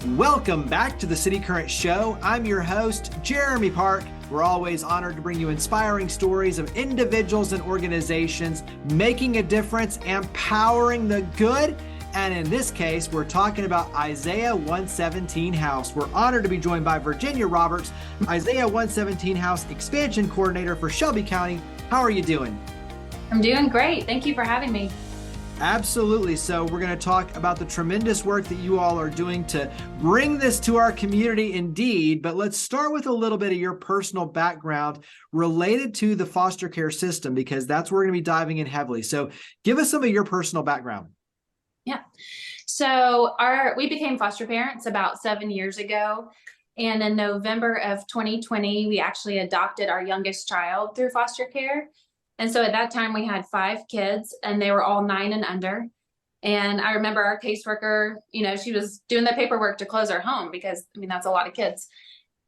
Welcome back to the City Current Show. I'm your host, Jeremy Park. We're always honored to bring you inspiring stories of individuals and organizations making a difference, empowering the good. And in this case, we're talking about Isaiah 117 House. We're honored to be joined by Virginia Roberts, Isaiah 117 House Expansion Coordinator for Shelby County. How are you doing? I'm doing great. Thank you for having me. Absolutely. So we're going to talk about the tremendous work that you all are doing to bring this to our community indeed. But let's start with a little bit of your personal background related to the foster care system, because that's where we're going to be diving in heavily. So give us some of your personal background. Yeah. So we became foster parents about 7 years ago. And in November of 2020, we actually adopted our youngest child through foster care. And so at that time we had 5 kids and they were all 9 and under. And I remember our caseworker, she was doing the paperwork to close our home because that's a lot of kids.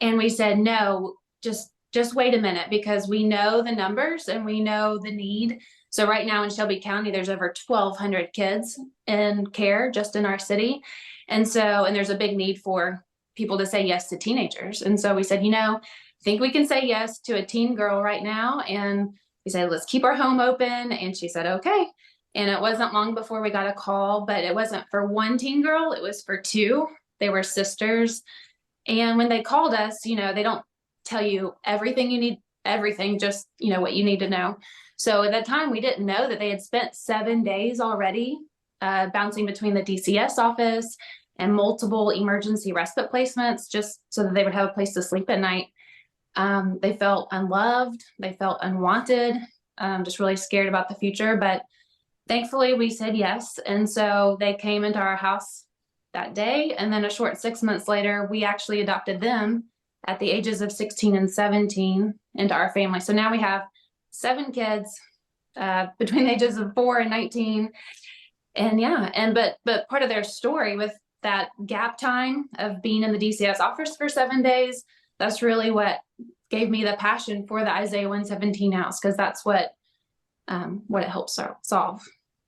And we said, no, just wait a minute, because we know the numbers and we know the need. So right now in Shelby County, there's over 1,200 kids in care just in our city. And there's a big need for people to say yes to teenagers. And so we said, I think we can say yes to a teen girl right now. And we said, let's keep our home open. And she said, okay. And it wasn't long before we got a call, but it wasn't for one teen girl. It was for 2. They were sisters. And when they called us, they don't tell you everything you need, everything, just, what you need to know. So at that time, we didn't know that they had spent 7 days already bouncing between the DCS office and multiple emergency respite placements just so that they would have a place to sleep at night. They felt unloved, they felt unwanted, just really scared about the future. But thankfully we said yes. And so they came into our house that day. And then a short 6 months later, we actually adopted them at the ages of 16 and 17 into our family. So now we have 7 kids between the ages of 4 and 19. And but part of their story with that gap time of being in the DCS office for 7 days, that's really what gave me the passion for the Isaiah 117 House, because that's what it helps solve.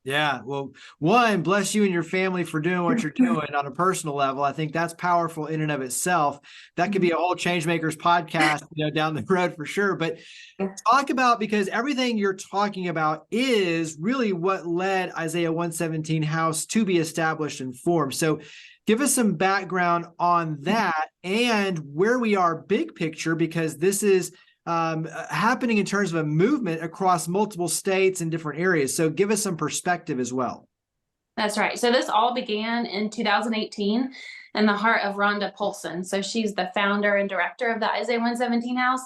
Yeah. Well, one, bless you and your family for doing what you're doing on a personal level. I think that's powerful in and of itself. That could be a whole Changemakers podcast, down the road for sure. But talk about, because everything you're talking about is really what led Isaiah 117 House to be established and formed. So give us some background on that and where we are big picture, because this is happening in terms of a movement across multiple states and different areas. So give us some perspective as well. That's right. So this all began in 2018 in the heart of Rhonda Polson. So she's the founder and director of the Isaiah 117 House.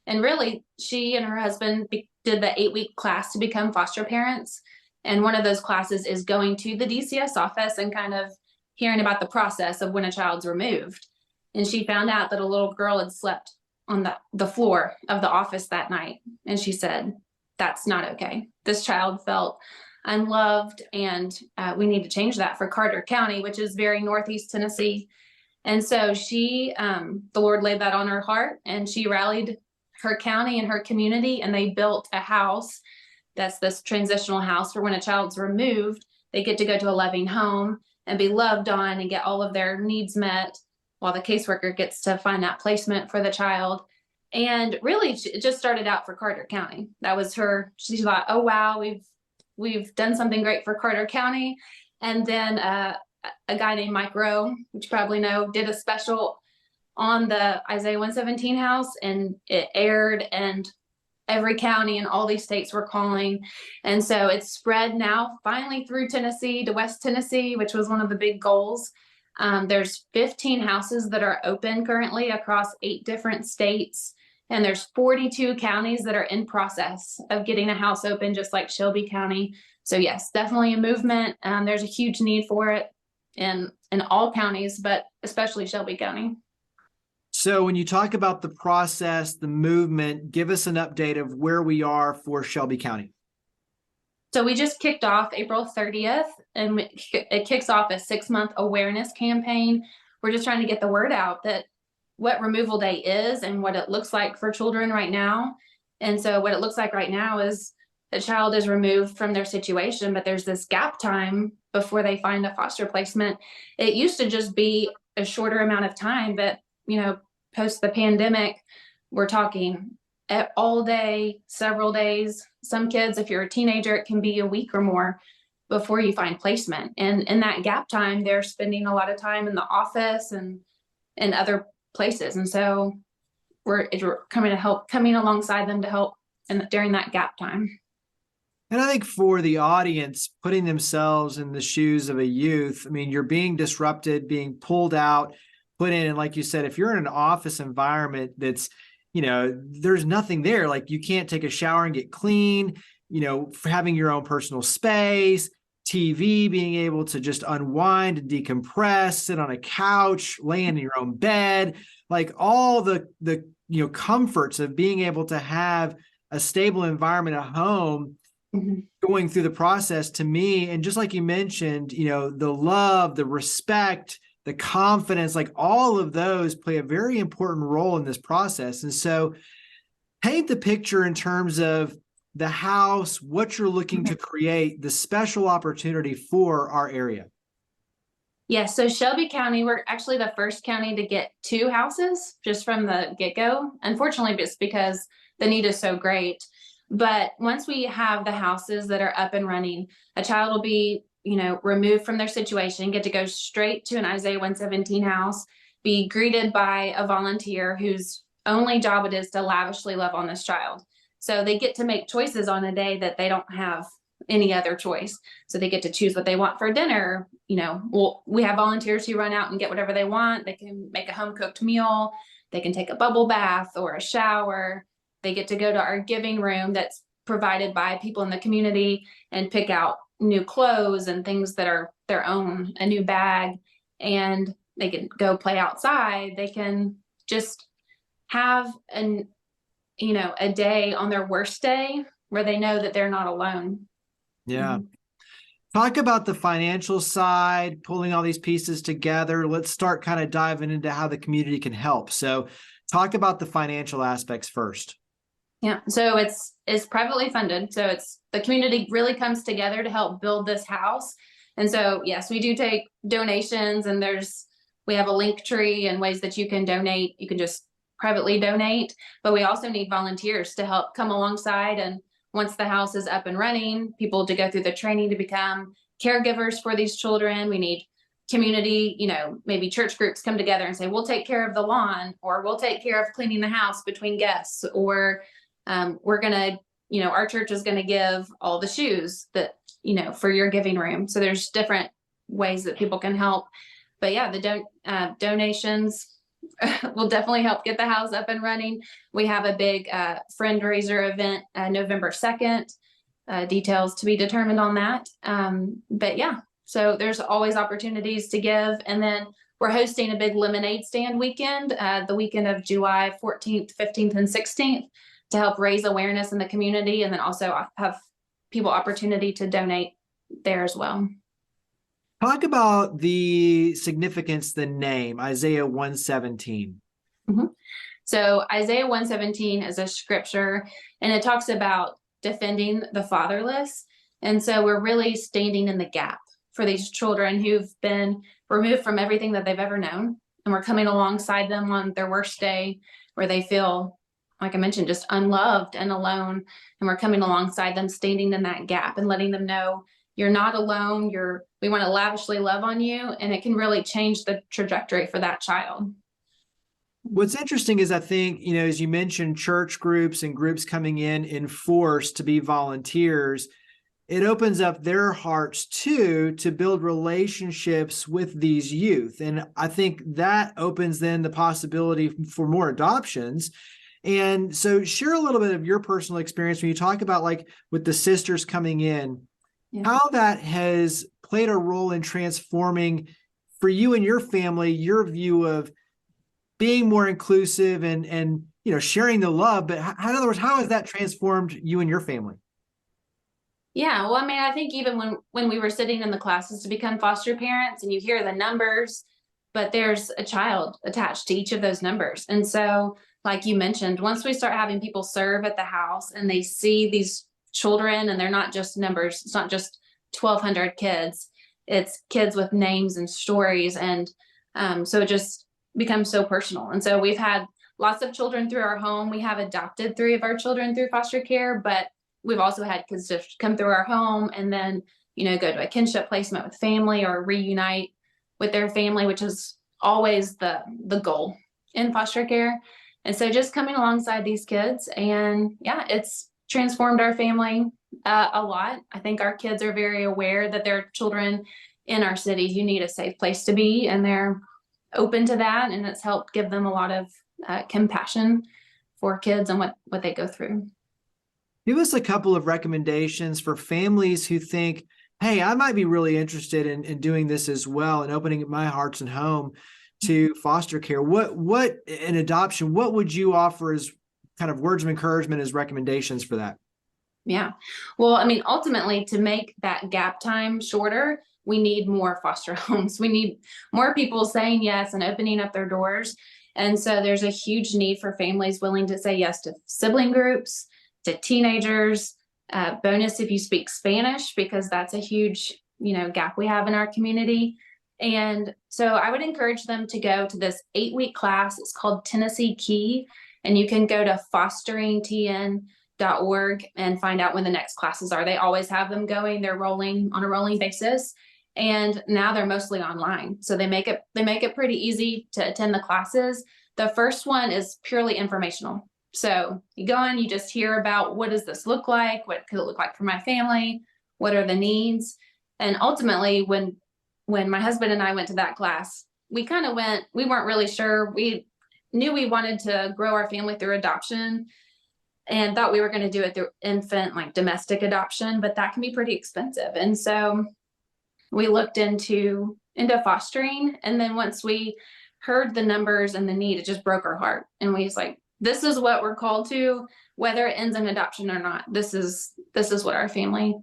And really, she and her husband did the 8-week class to become foster parents. And one of those classes is going to the DCS office and kind of hearing about the process of when a child's removed. And she found out that a little girl had slept on the floor of the office that night. And she said, that's not okay. This child felt unloved, and we need to change that for Carter County, which is very northeast Tennessee. And so the Lord laid that on her heart, and she rallied her county and her community, and they built a house that's this transitional house for when a child's removed, they get to go to a loving home and be loved on and get all of their needs met, while the caseworker gets to find that placement for the child. And really, it just started out for Carter County. That was she thought, oh, wow, we've done something great for Carter County. And then a guy named Mike Rowe, which you probably know, did a special on the Isaiah 117 House, and it aired, and every county and all these states were calling. And so it's spread now finally through Tennessee to West Tennessee, which was one of the big goals. There's 15 houses that are open currently across 8 different states. And there's 42 counties that are in process of getting a house open, just like Shelby County. So yes, definitely a movement. There's a huge need for it in all counties, but especially Shelby County. So when you talk about the process, the movement, give us an update of where we are for Shelby County. So we just kicked off April 30th, and it kicks off a 6-month awareness campaign. We're just trying to get the word out that what removal day is and what it looks like for children right now. And so what it looks like right now is a child is removed from their situation, but there's this gap time before they find a foster placement. It used to just be a shorter amount of time, but, post the pandemic, we're talking all day, several days. Some kids, if you're a teenager, it can be a week or more before you find placement. And in that gap time, they're spending a lot of time in the office and other places. And so we're coming alongside them to help during that gap time. And I think for the audience, putting themselves in the shoes of a youth, I mean, you're being disrupted, being pulled out, put in, and like you said, if you're in an office environment that's, there's nothing there, like you can't take a shower and get clean, for having your own personal space, TV, being able to just unwind and decompress, sit on a couch, lay in your own bed, like all the comforts of being able to have a stable environment at home. Mm-hmm. Going through the process, to me, and just like you mentioned, the love, the respect, the confidence, like all of those play a very important role in this process. And so paint the picture in terms of the house, what you're looking to create, the special opportunity for our area. Yeah, so Shelby County, we're actually the first county to get 2 houses just from the get-go. Unfortunately, just because the need is so great. But once we have the houses that are up and running, a child will be, removed from their situation, get to go straight to an Isaiah 117 house, be greeted by a volunteer whose only job it is to lavishly love on this child. So they get to make choices on a day that they don't have any other choice. So they get to choose what they want for dinner. We have volunteers who run out and get whatever they want. They can make a home cooked meal. They can take a bubble bath or a shower. They get to go to our giving room that's provided by people in the community and pick out new clothes and things that are their own, a new bag, and they can go play outside. They can just have a day on their worst day where they know that they're not alone. Yeah. Mm-hmm. Talk about the financial side, pulling all these pieces together. Let's start kind of diving into how the community can help. So talk about the financial aspects first. Yeah, so it's privately funded. So it's the community really comes together to help build this house. And so, yes, we do take donations, and we have a link tree and ways that you can donate. You can just privately donate, but we also need volunteers to help come alongside. And once the house is up and running, people to go through the training to become caregivers for these children. We need community, maybe church groups come together and say, we'll take care of the lawn, or we'll take care of cleaning the house between guests, or we're going to, our church is going to give all the shoes that, for your giving room. So there's different ways that people can help. But yeah, the donations will definitely help get the house up and running. We have a big fundraiser event November 2nd, details to be determined on that. But yeah, so there's always opportunities to give. And then we're hosting a big lemonade stand weekend, the weekend of July 14th, 15th, and 16th, to help raise awareness in the community, and then also have people opportunity to donate there as well. Talk about the significance, the name, Isaiah 117. Mm-hmm. So Isaiah 117 is a scripture, and it talks about defending the fatherless. And so we're really standing in the gap for these children who've been removed from everything that they've ever known. And we're coming alongside them on their worst day where they feel, like I mentioned, just unloved and alone. And we're coming alongside them, standing in that gap and letting them know you're not alone. We want to lavishly love on you, and it can really change the trajectory for that child. What's interesting is I think, as you mentioned, church groups and groups coming in force to be volunteers, it opens up their hearts too to build relationships with these youth. And I think that opens then the possibility for more adoptions. And so share a little bit of your personal experience when you talk about, like, with the sisters coming in, how that has played a role in transforming for you and your family, your view of being more inclusive and sharing the love. But in other words, how has that transformed you and your family? Yeah, well, I mean, I think even when we were sitting in the classes to become foster parents, and you hear the numbers, but there's a child attached to each of those numbers. And so, like you mentioned, once we start having people serve at the house and they see these children, and they're not just numbers, it's not just 1,200 kids, it's kids with names and stories. And So it just becomes so personal. And so we've had lots of children through our home. We have adopted 3 of our children through foster care, but we've also had kids just come through our home and then, go to a kinship placement with family or reunite with their family, which is always the goal in foster care. And so just coming alongside these kids, and yeah, it's transformed our family a lot. I think our kids are very aware that there are children in our cities you need a safe place to be, and they're open to that, and it's helped give them a lot of compassion for kids and what they go through. Give us a couple of recommendations for families who think, hey, I might be really interested in doing this as well and opening my hearts and home to foster care. What in adoption, what would you offer as kind of words of encouragement as recommendations for that? Yeah. Well, I mean, ultimately, to make that gap time shorter, we need more foster homes. We need more people saying yes and opening up their doors. And so there's a huge need for families willing to say yes to sibling groups, to teenagers. Bonus if you speak Spanish, because that's a huge, gap we have in our community. And so I would encourage them to go to this 8-week class. It's called Tennessee Key, and you can go to fosteringtn.org and find out when the next classes are. They always have them going. They're rolling on a rolling basis. And now they're mostly online. So they make it pretty easy to attend the classes. The first one is purely informational. So you go in, you just hear about, what does this look like? What could it look like for my family? What are the needs? And ultimately, when my husband and I went to that class, we weren't really sure. We knew we wanted to grow our family through adoption and thought we were going to do it through infant, like domestic adoption, but that can be pretty expensive. And so we looked into fostering. And then once we heard the numbers and the need, it just broke our heart. And we was like, this is what we're called to, whether it ends in adoption or not. This is what our family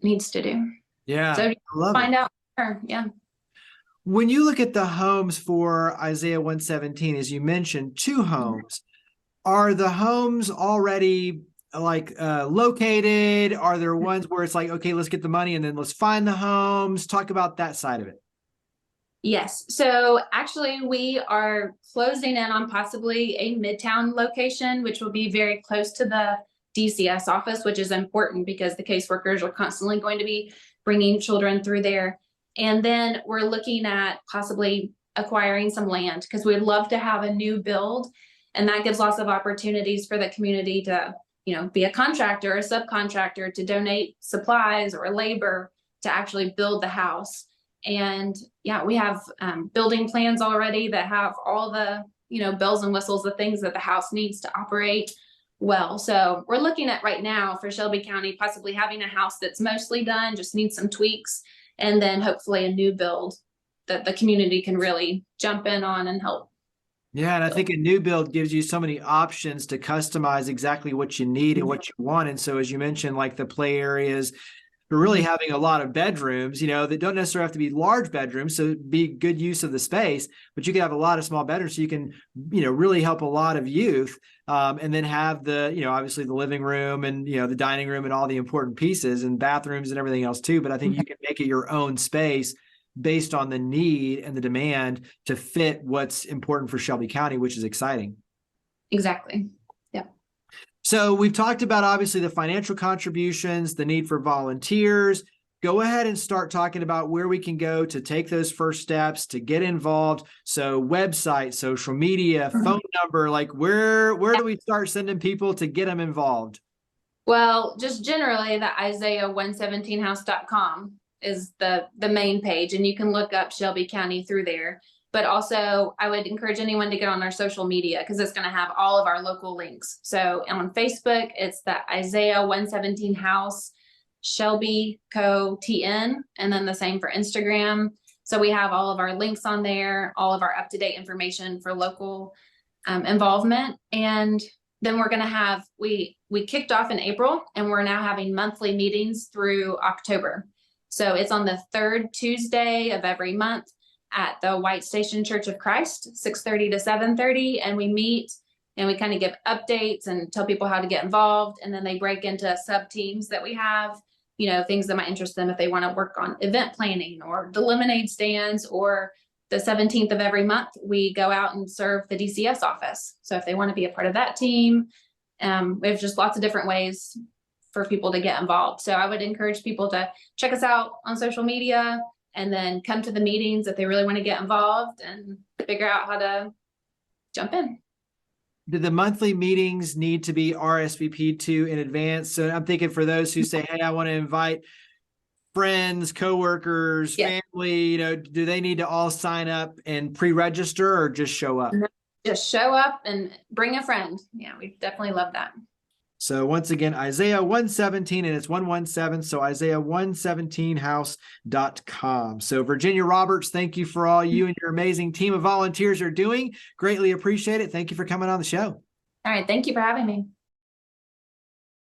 needs to do. Yeah. So find out more. Yeah. When you look at the homes for Isaiah 117, as you mentioned, 2 homes, are the homes already located? Are there ones where it's like, okay, let's get the money and then let's find the homes? Talk about that side of it. Yes. So actually, we are closing in on possibly a Midtown location, which will be very close to the DCS office, which is important because the caseworkers are constantly going to be bringing children through there. And then we're looking at possibly acquiring some land, because we'd love to have a new build. And that gives lots of opportunities for the community to, be a contractor or a subcontractor to donate supplies or labor to actually build the house. And yeah, we have building plans already that have all the, bells and whistles, the things that the house needs to operate well. So we're looking at right now for Shelby County, possibly having a house that's mostly done, just needs some tweaks, and then hopefully a new build that the community can really jump in on and help. Yeah, and I think a new build gives you so many options to customize exactly what you need and what you want. And so, as you mentioned, like the play areas, we're really having a lot of bedrooms, that don't necessarily have to be large bedrooms. So be good use of the space, but you can have a lot of small bedrooms. So you can, really help a lot of youth. And then have the, obviously the living room and, the dining room and all the important pieces and bathrooms and everything else too. But I think you can make it your own space based on the need and the demand to fit what's important for Shelby County, which is exciting. Exactly. Yeah. So we've talked about obviously the financial contributions, the need for volunteers. Go ahead and start talking about where we can go to take those first steps to get involved. So website, social media, phone number, like where do we start sending people to get them involved? Well, just generally the Isaiah117house.com is the main page, and you can look up Shelby County through there. But also I would encourage anyone to get on our social media, because it's going to have all of our local links. So on Facebook, it's the Isaiah 117 House Shelby Co TN, and then the same for Instagram. So we have all of our links on there, all of our up-to-date information for local involvement. And then we're going to have, we kicked off in April, and we're now having monthly meetings through October. So it's on the 3rd Tuesday of every month at the White Station Church of Christ, 6:30 to 7:30. And we meet and we kind of give updates and tell people how to get involved. And then they break into sub teams that we have, things that might interest them if they want to work on event planning or the lemonade stands or the 17th of every month, we go out and serve the DCS office. So if they want to be a part of that team, we have just lots of different ways for people to get involved. So I would encourage people to check us out on social media and then come to the meetings if they really want to get involved and figure out how to jump in. Do the monthly meetings need to be RSVP'd to in advance? So I'm thinking for those who say, hey, I want to invite friends, coworkers, family, do they need to all sign up and pre-register or just show up? Just show up and bring a friend. Yeah, we definitely love that. So once again, Isaiah 117, and it's 117. So Isaiah117house.com. So Virginia Roberts, thank you for all you and your amazing team of volunteers are doing. Greatly appreciate it. Thank you for coming on the show. All right. Thank you for having me.